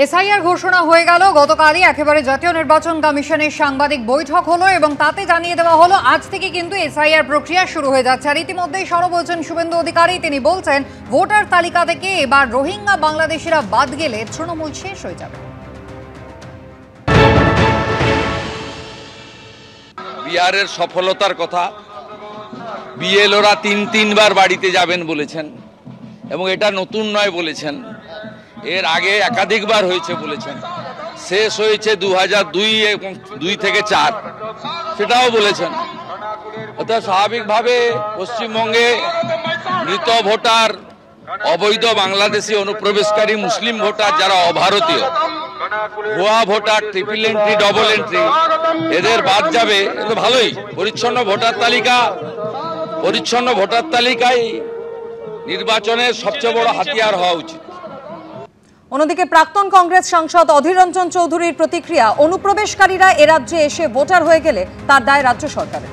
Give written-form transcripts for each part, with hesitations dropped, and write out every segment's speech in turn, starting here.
SIR ঘোষণা হয়ে গেল। গতকালই একেবারে জাতীয় নির্বাচন কমিশনের সাংবাদিক বৈঠক হলো এবং তাতে জানিয়ে দেওয়া হলো আজ থেকে কিন্তু এসআইআর প্রক্রিয়া শুরু হয়ে যাচ্ছে। আর ইতিমধ্যেই সরব হয়েছেন শুভেন্দু অধিকারী। তিনি বলছেন ভোটার তালিকা থেকে এবার রোহিঙ্গা বাংলাদেশিরা বাদ গেলে তৃণমূল শেষ হয়ে যাবে। বিহারের সফলতার কথা বিএলওরা তিনবার বাড়িতে যাবেন বলেছেন এবং এটা নতুন নয় বলেছেন, এর আগে একাধিকবার হয়েছে বলেছেন। শেষ হয়েছে 2002 এবং 2 থেকে 4 সেটাও বলেছেন। অর্থাৎ স্বাভাবিকভাবে পশ্চিমবঙ্গে মৃত ভোটার, অবৈধ বাংলাদেশি অনুপ্রবেশকারী মুসলিম ভোটার যারা অভারতীয়, ভুয়া voter, triple entry, double entry, এদের বাদ যাবে। এটা ভালোই। পরিচ্ছন্ন ভোটার তালিকায় নির্বাচনের সবচেয়ে বড় হাতিয়ার হওয়া উচিত। অন্যদিকে প্রাক্তন কংগ্রেস সাংসদ অধীর রঞ্জন চৌধুরীর প্রতিক্রিয়া, অনুপ্রবেশকারীরা এ রাজ্যে এসে ভোটার হয়ে গেলে তার দায় রাজ্য সরকারের।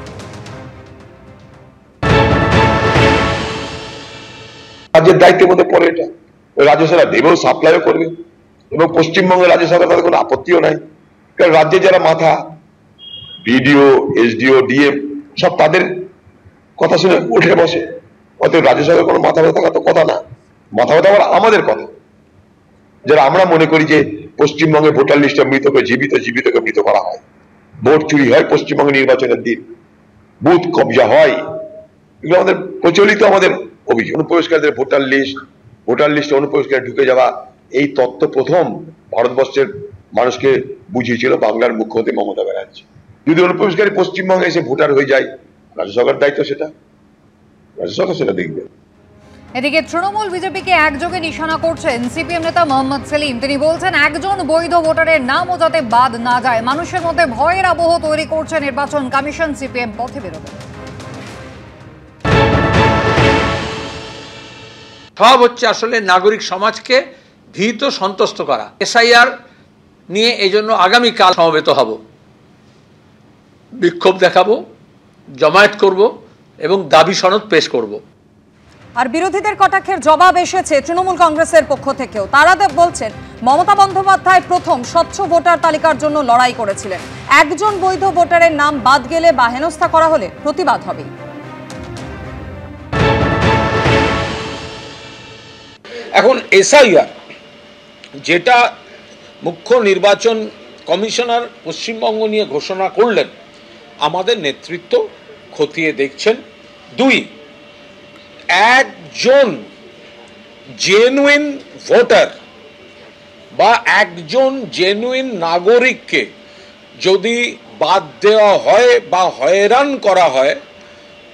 রাজ্যের দায়িত্বের মধ্যে পড়ে এটা, রাজ্য সরকার দেবেও, সাপ্লাইও করবে এবং পশ্চিমবঙ্গের রাজ্য সরকার তাদের কোনো আপত্তিও নাই। কারণ রাজ্যে যারা মাথা, বিডিও, এসডিও, ডিএম সব তাদের কথা শুনে উঠে বসে। অতএব রাজ্য সরকার কোনো মাথা ব্যথা থাকার তো কথা না। মাথা ব্যথা আবার আমাদের কথা, যারা আমরা মনে করি যে পশ্চিমবঙ্গে ভোটার লিস্টে মৃতকে জীবিত, জীবিতকে মৃত করা হয়, ভোট চুরি হয় পশ্চিমবঙ্গে নির্বাচনের দিন, বুথ কবজা হয়, এগুলো আমাদের প্রচলিত আমাদের অভিযোগ। অনুপ্রবেশকারীদের ভোটার লিস্টে অনুপ্রবেশকারী ঢুকে যাওয়া, এই তত্ত্ব প্রথম ভারতবর্ষের মানুষকে বুঝিয়েছিল বাংলার মুখ্যমন্ত্রী মমতা ব্যানার্জি। যদি অনুপ্রবেশকারী পশ্চিমবঙ্গে এসে ভোটার হয়ে যায়, রাজ্য সরকার দায়িত্ব, সেটা রাজ্য সরকার সেটা দেখবে। এদিকে তৃণমূল বিজেপিকে একযোগে নিশানা করছেন সিপিএম নেতা মোহাম্মদ সেলিম। তিনি বলছেন একজন বৈধ ভোটারের নামও যাতে বাদ না যায়। মানুষের মধ্যে ভয়ের আবহ তৈরি করছে নির্বাচন কমিশন। সিপিএম পথে বেরোবে। সব হচ্ছে আসলে নাগরিক সমাজকে ভীত সন্তুষ্ট করা। এসআইআর নিয়ে এই জন্য আগামীকাল সমবেত হব, বিক্ষোভ দেখাবো, জমায়েত করব এবং দাবি সনদ পেশ করব। আর বিরোধীদের কটাক্ষের জবাব এসেছে তৃণমূল কংগ্রেসের পক্ষ থেকেও। তারা বলছেন মমতা বন্দ্যোপাধ্যায় প্রথম স্বচ্ছ ভোটার তালিকার জন্য লড়াই করেছিলেন। একজন বৈধ ভোটারের নাম বাদ গেলে বা হেনস্থা করা হলে প্রতিবাদ হবে। এখন এসআইআর যেটা মুখ্য নির্বাচন কমিশনার পশ্চিমবঙ্গ নিয়ে ঘোষণা করলেন, আমাদের নেতৃত্ব খতিয়ে দেখছেন। 2, একজন জেনুইন ভোটার বা একজন জেনুইন নাগরিককে যদি বাদ দেওয়া হয় বা হয়রান করা হয়,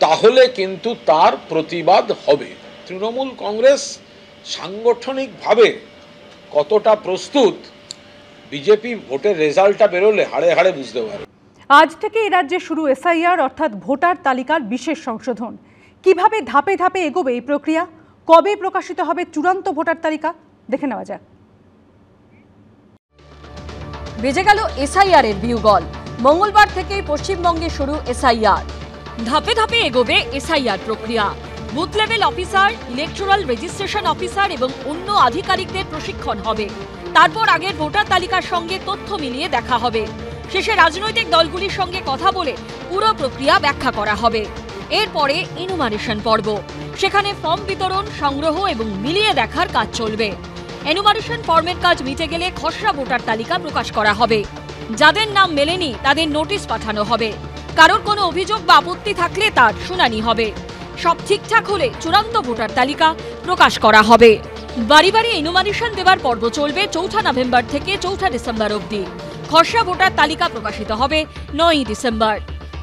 তাহলে কিন্তু তার প্রতিবাদ হবে। তৃণমূল কংগ্রেস সাংগঠনিকভাবে কতটা প্রস্তুত, বিজেপি ভোটের রেজাল্টটা বেরোলে হাড়ে হাড়ে বুঝতে পারে। আজ থেকে এই রাজ্যে শুরু এসআইআর অর্থাৎ ভোটার তালিকার বিশেষ সংশোধন। কিভাবে ধাপে ধাপে এগোবে এই প্রক্রিয়া, কবে প্রকাশিত হবে চূড়ান্ত ভোটার তালিকা, দেখে নেওয়া যাক। বেজে গেল এসআইআর এর বিউগল। মঙ্গলবার থেকেই পশ্চিমবঙ্গে শুরু এসআইআর। ধাপে ধাপে এগোবে এসআইআর প্রক্রিয়া। Booth level officer, electoral registration officer এবং অন্য আধিকারিকদের প্রশিক্ষণ হবে। তারপর আগের ভোটার তালিকার সঙ্গে তথ্য মিলিয়ে দেখা হবে। শেষে রাজনৈতিক দলগুলির সঙ্গে কথা বলে পুরো প্রক্রিয়া ব্যাখ্যা করা হবে। এরপরে এনুমারেশন পর্ব, সেখানে ফর্ম বিতরণ, সংগ্রহ এবং মিলিয়ে দেখার কাজ চলবে। এনুমারেশন ফর্মের কাজ মিটে গেলে খসড়া ভোটার তালিকা প্রকাশ করা হবে। যাদের নাম মেলেনি তাদের নোটিশ পাঠানো হবে। কারোর কোনো অভিযোগ বা আপত্তি থাকলে তার শুনানি হবে। সব ঠিকঠাক হলে চূড়ান্ত ভোটার তালিকা প্রকাশ করা হবে। বাড়ি বাড়ি এনুমারেশন দেওয়ার পর্ব চলবে 4 নভেম্বর থেকে 4 ডিসেম্বর অবধি। খসড়া ভোটার তালিকা প্রকাশিত হবে 9 ডিসেম্বর।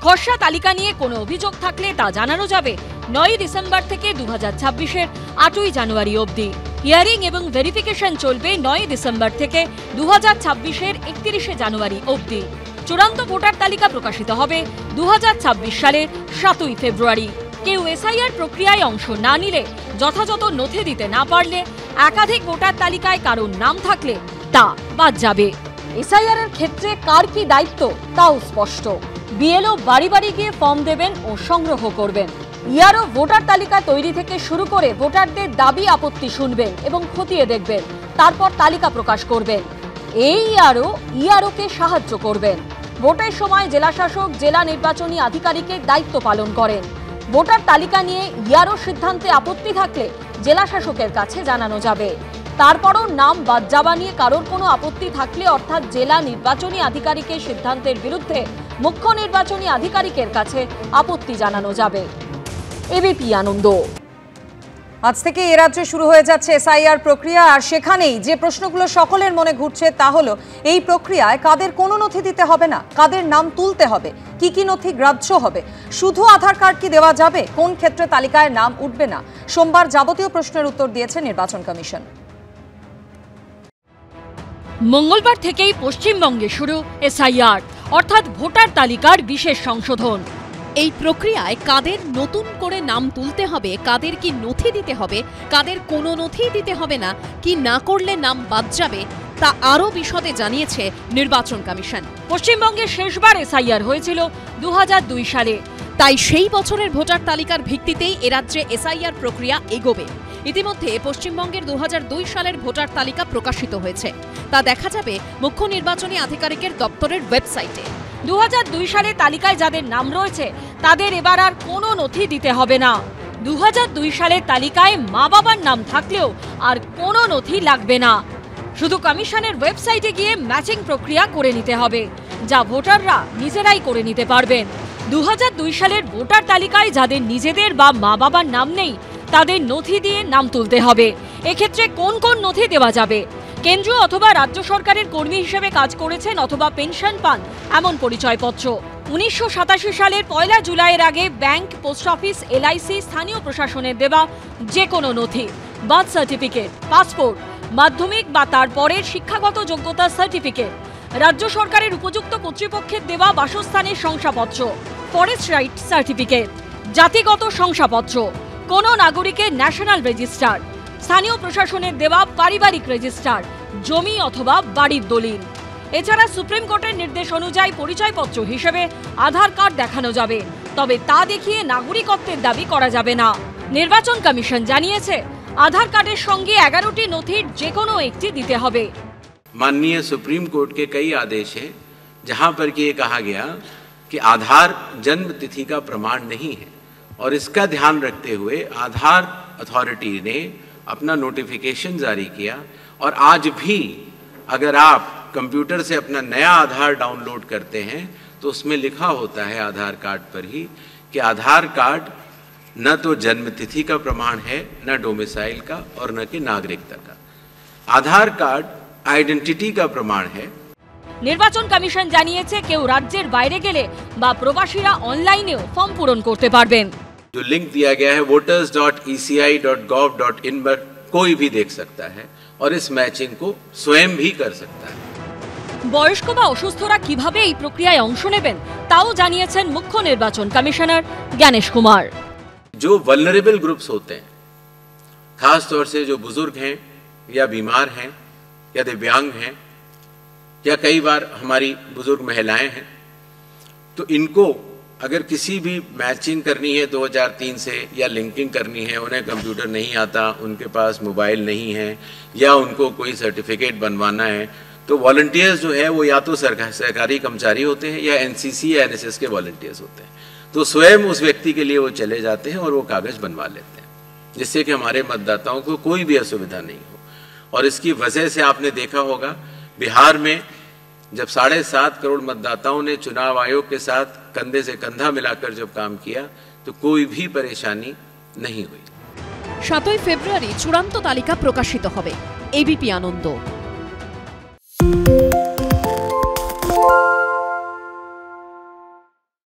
খসড়া তালিকা নিয়ে কোনো অভিযোগ থাকলে তা জানানো যাবে 9 ডিসেম্বর থেকে 2026-এর 8 জানুয়ারি অবধি। হিয়ারিং এবং ভেরিফিকেশন চলবে 9 ডিসেম্বর থেকে 2026-এর 31 জানুয়ারি অবধি। চূড়ান্ত ভোটার তালিকা প্রকাশিত হবে 2026 সালের 7 ফেব্রুয়ারি। কেউ এসআইআর প্রক্রিয়ায় অংশ না নিলে, যথাযথ নথি দিতে না পারলে, একাধিক ভোটার তালিকায় কারোর নাম থাকলে তা বাদ যাবে। এসআইআর এর ক্ষেত্রে কার কি দায়িত্ব তাও স্পষ্ট। বিএলও বাড়ি বাড়ি গিয়ে ফর্ম দেবেন ও সংগ্রহ করবেন। ইয়ারও ভোটার তালিকা তৈরি থেকে শুরু করে ভোটারদের দাবি আপত্তি শুনবেন এবং খতিয়ে দেখবেন। তারপর তালিকা প্রকাশ করবেন। এই ইআরওকে সাহায্য করবেন। ভোটের সময় জেলাশাসক জেলা নির্বাচনী আধিকারিকের দায়িত্ব পালন করেন। ভোটার তালিকা নিয়ে ইআরও সিদ্ধান্তে আপত্তি থাকলে জেলাশাসকের কাছে জানানো যাবে। তারপরও নাম বাদ যাওয়া নিয়ে কারোর কোনো আপত্তি থাকলে অর্থাৎ জেলা নির্বাচনী আধিকারিকের সিদ্ধান্তের বিরুদ্ধে মুখ্য নির্বাচনী আধিকারিকের কাছে আপত্তি জানানো যাবে। এবিপি আনন্দ। আজ থেকে এ রাজ্যে শুরু হয়ে যাচ্ছে এসআইআর প্রক্রিয়া, আর সেখানেই যে প্রশ্নগুলো সকলের মনে ঘুরছে তা হলো এই প্রক্রিয়ায় কাদের কোনো নথি দিতে হবে না, কাদের নাম তুলতে হবে, কি কি নথি গ্রাহ্য হবে, শুধু আধার কার্ড কি দেওয়া যাবে, কোন ক্ষেত্রে তালিকায় নাম উঠবে না। সোমবার যাবতীয় প্রশ্নের উত্তর দিয়েছে নির্বাচন কমিশন। মঙ্গলবার থেকেই পশ্চিমবঙ্গে শুরু এসআইআর অর্থাৎ ভোটার তালিকার বিশেষ সংশোধন। এই প্রক্রিয়ায় কাদের নতুন করে নাম তুলতে হবে, কাদের কি নথি দিতে হবে, কাদের কোনো নথি দিতে হবে না, কি না করলে নাম বাদ যাবে, তা আরও বিশদে জানিয়েছে নির্বাচন কমিশন। পশ্চিমবঙ্গে শেষবার এসআইআর হয়েছিল 2002 সালে। তাই সেই বছরের ভোটার তালিকার ভিত্তিতেই এরাজ্যে এসআইআর প্রক্রিয়া এগোবে। ইতিমধ্যে পশ্চিমবঙ্গের 2002 সালের ভোটার তালিকা প্রকাশিত হয়েছে। তা দেখা যাবে মুখ্য নির্বাচনী আধিকারিকের দপ্তরের ওয়েবসাইটে। 2002 সালে তালিকায় যাদের নাম রয়েছে তাদের এবার আর কোনো নথি দিতে হবে না। 2002 সালের তালিকায় মা বাবার নাম থাকলেও আর কোনো নথি লাগবে না। শুধু কমিশনের ওয়েবসাইটে গিয়ে ম্যাচিং প্রক্রিয়া করে নিতে হবে, যা ভোটাররা নিজেরাই করে নিতে পারবেন। 2002 সালের ভোটার তালিকায় যাদের নিজেদের বা মা বাবার নাম নেই তাদের নথি দিয়ে নাম তুলতে হবে। এক্ষেত্রে কোন কোন নথি দেওয়া যাবে? কেন্দ্রীয় অথবা রাজ্য সরকারের কর্মী হিসেবে কাজ করেছেন অথবা পেনশন পান এমন পরিচয়পত্র। 1987 সালের 1 জুলাইয়ের আগে ব্যাংক, পোস্ট অফিস, এলআইসি, স্থানীয় প্রশাসনের দেওয়া যে কোনো নথি, বার্থ সার্টিফিকেট, পাসপোর্ট, মাধ্যমিক বা তারপরের শিক্ষাগত যোগ্যতার সার্টিফিকেট, রাজ্য সরকারের উপযুক্ত কর্তৃপক্ষের দেওয়া বাসস্থানের শংসাপত্র, ফরেস্ট রাইট সার্টিফিকেট, জাতিগত শংসাপত্র, কোনো নাগরিকের ন্যাশনাল রেজিস্টার, স্থানীয় প্রশাসনের দেওয়া পারিবারিক রেজিস্টার, জমি অথবা বাড়ির দলিল। এছাড়া সুপ্রিম কোর্টের নির্দেশ অনুযায়ী পরিচয়পত্র হিসেবে আধার কার্ড দেখানো যাবে, তবে তা দেখিয়ে নাগরিকত্বের দাবি করা যাবে না। নির্বাচন কমিশন জানিয়েছে আধার কার্ডের সঙ্গে 11টি নথির যে কোনো একটি দিতে হবে। माननीय सुप्रीम कोर्ट के कई आदेश हैं जहां पर कि ये कहा गया कि आधार जन्म तिथि का प्रमाण नहीं है, और इसका ध्यान रखते हुए आधार अथॉरिटी ने अपना नोटिफिकेशन जारी किया। और आज भी अगर आप कंप्यूटर से अपना नया आधार डाउनलोड करते हैं तो उसमें लिखा होता है आधार कार्ड पर ही कि आधार कार्ड न तो जन्म तिथि का प्रमाण है, न डोमिसाइल का, और न कि नागरिकता का। आधार कार्ड आइडेंटिटी का प्रमाण है। নির্বাচন কমিশন জানিয়েছে কেউ রাজ্যের বাইরে গেলে বা প্রবাসীরা অনলাইনেও ফর্ম পূরণ করতে পারবেন। जो लिंक दिया गया है voters.eci.gov.in पर कोई भी देख सकता है और इस मैचिंग को स्वयं भी कर सकता है। বয়স্ক বা অসুস্থরা কিভাবে এই প্রক্রিয়ায় অংশ নেবেন তাও জানিয়েছেন মুখ্য নির্বাচন কমিশনার জ্ঞানেশ কুমার। जो वल्नरेबल ग्रुप्स होते हैं, खास तौर से जो बुजुर्ग हैं या बीमार हैं या दिव्यांग हैं या कई बार हमारी बुजुर्ग महिलाएं हैं, तो इनको अगर किसी भी मैचिंग करनी है 2003 से या लिंकिंग करनी है, उन्हें कंप्यूटर नहीं आता, उनके पास मोबाइल नहीं है, या उनको कोई सर्टिफिकेट बनवाना है, तो वॉलंटियर्स जो है वो या तो सरकारी कर्मचारी होते हैं या एनसीसी या एनएसएस के वॉलंटियर्स होते हैं। तो स्वयं उस व्यक्ति के लिए वो चले जाते हैं और वो कागज बनवा लेते हैं, जिससे कि हमारे मतदाताओं को कोई भी असुविधा नहीं हो। और इसकी वजह से आपने देखा होगा बिहार में जब 7.5 करोड़ मतदाताओं ने चुनाव आयोग के साथ कंधे से कंधा मिलाकर जब काम किया तो कोई भी परेशानी नहीं हुई। 7 ফেব্রুয়ারি চূড়ান্ত তালিকা প্রকাশিত হবে। এবিপি আনন্দ।